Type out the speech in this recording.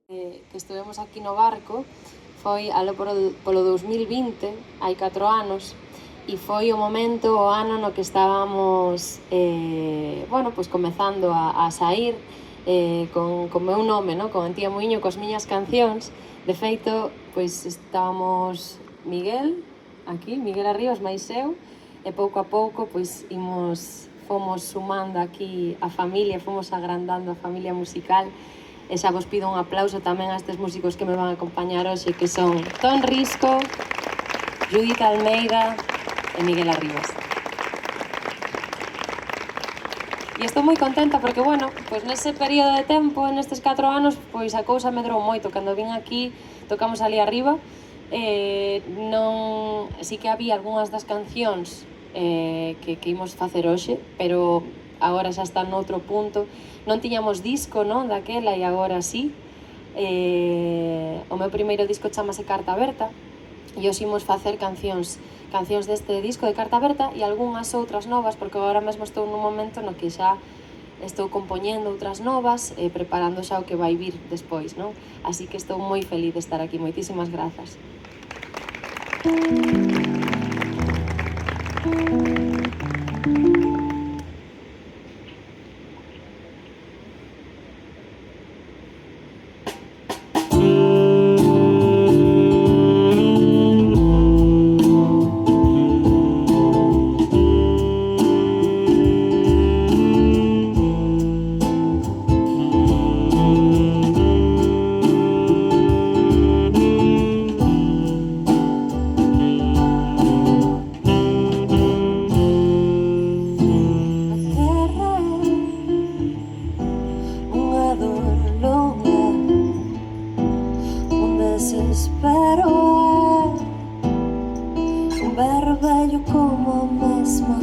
que estuvemos aquí no barco foi alo polo 2020, hai 4 anos, e foi o momento, o ano no que estábamos pues comezando a sair con meu nome, no? Con Antía Muiño, cos miñas cancións. De feito, pois estábamos Miguel, aquí, Miguel Arribas, máis eu, e pouco a pouco pois fomos sumando aquí a familia, fomos agrandando a familia musical. E xa vos pido un aplauso tamén a estes músicos que me van a acompañar hoxe, que son Ton Risco, Judith Almeida e Miguel Arribas. E estou moi contenta porque, bueno, pois nese período de tempo, nestes 4 anos, pois a cousa medrou moito. Cando vin aquí, tocamos ali arriba, sí que había algunhas das cancións que imos facer hoxe, pero agora xa está noutro punto. Non tiñamos disco, non, daquela, e agora sí. O meu primeiro disco chamase Carta Aberta, e hoxe imos facer cancións deste disco de Carta Aberta e algunhas outras novas, porque agora mesmo estou nun momento no que xa estou compoñendo outras novas e preparando xa o que vai vir despois, non? Así que estou moi feliz de estar aquí. Moitísimas grazas. Desespero é un berro vello como a mesma